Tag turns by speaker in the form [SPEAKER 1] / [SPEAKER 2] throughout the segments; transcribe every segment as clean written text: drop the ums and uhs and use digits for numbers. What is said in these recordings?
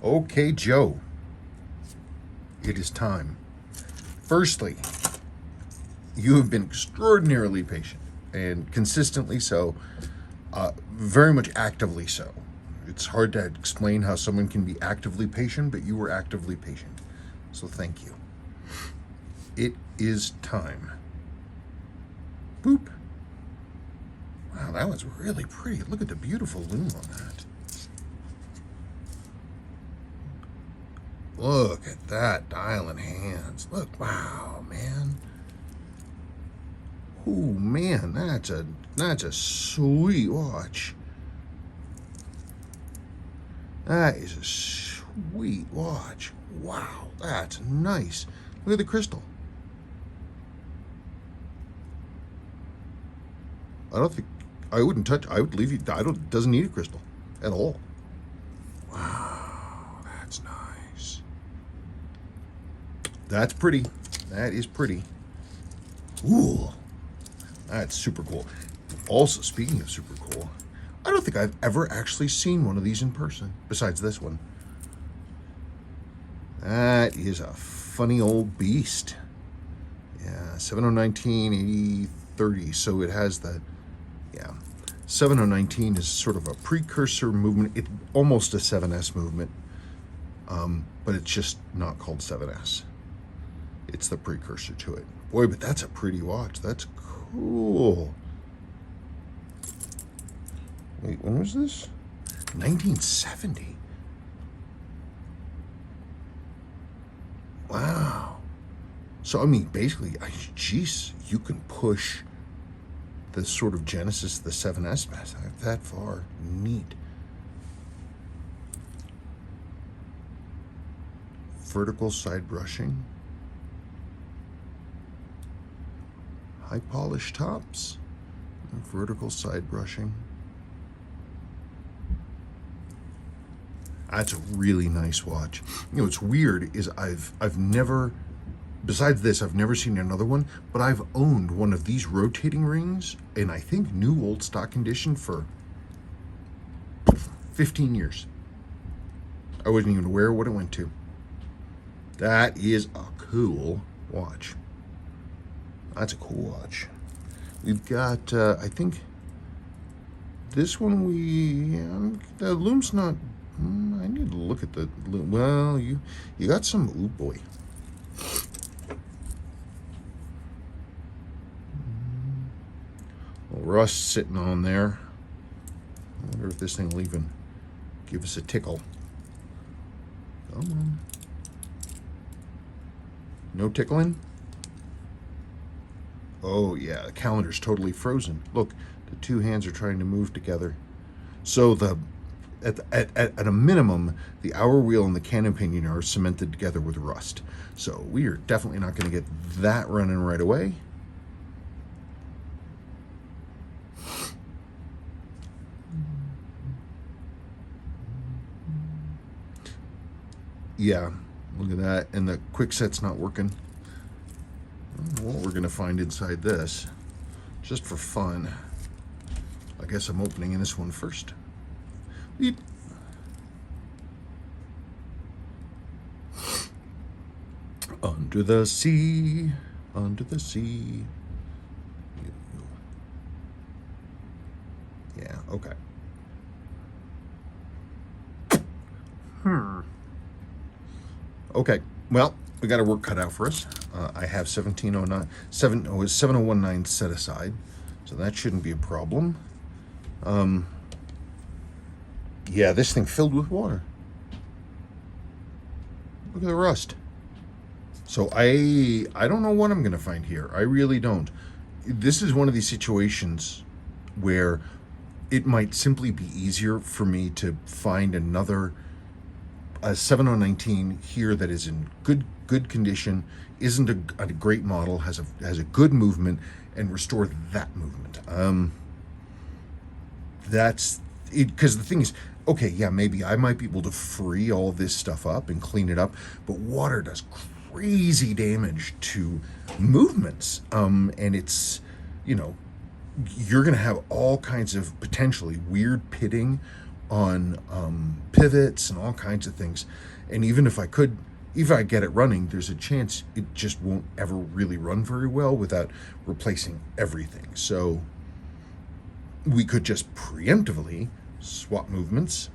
[SPEAKER 1] Okay, Joe, it is time. Firstly, you have been extraordinarily patient and consistently so, very much actively so. It's hard to explain how someone can be actively patient, but you were actively patient. So thank you. It is time. Boop. Wow, that was really pretty. Look at the beautiful loom on that. Look at that dial in hands. Look, wow, man. Oh man, that's a sweet watch. That is a sweet watch. Wow, that's nice. Look at the crystal. I don't think I wouldn't touch. I would leave you. I don't. It doesn't need a crystal at all. Wow, that's nice. That's pretty. That is pretty. Ooh, that's super cool. Also, speaking of super cool, I don't think I've ever actually seen one of these in person, besides this one. That is a funny old beast. Yeah, 7019, 8030. So it has the, yeah. 7019 is sort of a precursor movement. It's almost a 7S movement, but it's just not called 7S. It's the precursor to it. Boy, but that's a pretty watch. That's cool. Wait, when was this? 1970. Wow. So, I mean, basically, geez, you can push the sort of genesis of the 7S that far. Neat. Vertical side brushing. High polish tops. Vertical side brushing. That's a really nice watch. You know, what's weird is I've never, besides this, I've never seen another one, but I've owned one of these rotating rings in, I think, new old stock condition for 15 years. I wasn't even aware what it went to. That is a cool watch. That's a cool watch. We've got, I think, this one the loom's not, I need to look at the loom. Well, you got some, ooh boy. Rust sitting on there. I wonder if this thing will even give us a tickle. Come on. No tickling? Oh yeah, the calendar's totally frozen. Look, the two hands are trying to move together. So at a minimum, the hour wheel and the cannon pinion are cemented together with rust. So we are definitely not going to get that running right away. Yeah, look at that. And the quick set's not working. I don't know what we're going to find inside this. Just for fun. I guess I'm opening this one first. Under the sea, under the sea. Yeah, okay. Okay, well, we got our work cut out for us. I have 7019 set aside, so that shouldn't be a problem. Yeah, this thing filled with water. Look at the rust. So I don't know what I'm going to find here. I really don't. This is one of these situations where it might simply be easier for me to find another 7019 here that is in good condition, isn't a great model, has a good movement, and restore that movement. That's it, because the thing is, okay, yeah, maybe I might be able to free all this stuff up and clean it up, but water does crazy damage to movements, and it's, you know, you're going to have all kinds of potentially weird pitting on pivots and all kinds of things. And even if I get it running, there's a chance it just won't ever really run very well without replacing everything. So we could just preemptively swap movements,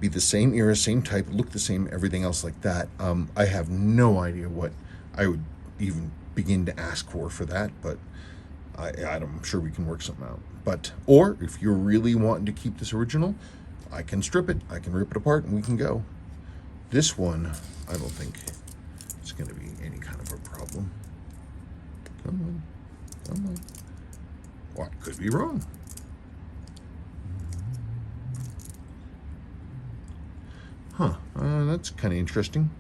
[SPEAKER 1] be the same era, same type, look the same, everything else like that. I have no idea what I would even begin to ask for that, but I'm sure we can work something out. Or if you're really wanting to keep this original, I can strip it, I can rip it apart, and we can go. This one, I don't think it's going to be any kind of a problem. Come on. Well, I could be wrong. Huh, that's kind of interesting.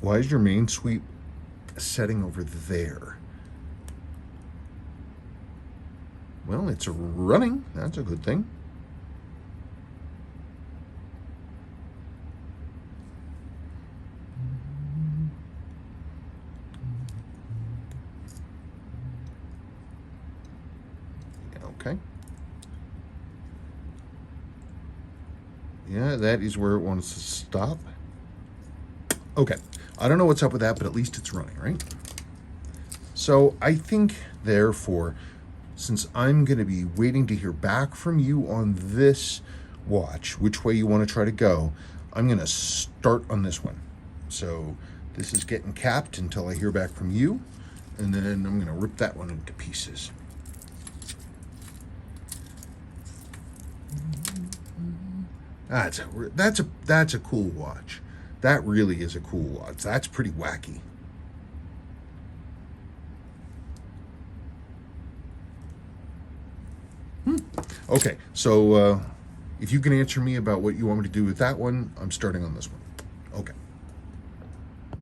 [SPEAKER 1] Why is your main sweep setting over there? Well, it's running. That's a good thing. Okay. Yeah, that is where it wants to stop. Okay. I don't know what's up with that, but at least it's running, right? So I think, therefore, since I'm going to be waiting to hear back from you on this watch, which way you want to try to go, I'm going to start on this one. So this is getting capped until I hear back from you, and then I'm going to rip that one into pieces. That's a cool watch. That really is a cool watch. That's pretty wacky. Okay, so if you can answer me about what you want me to do with that one, I'm starting on this one. Okay.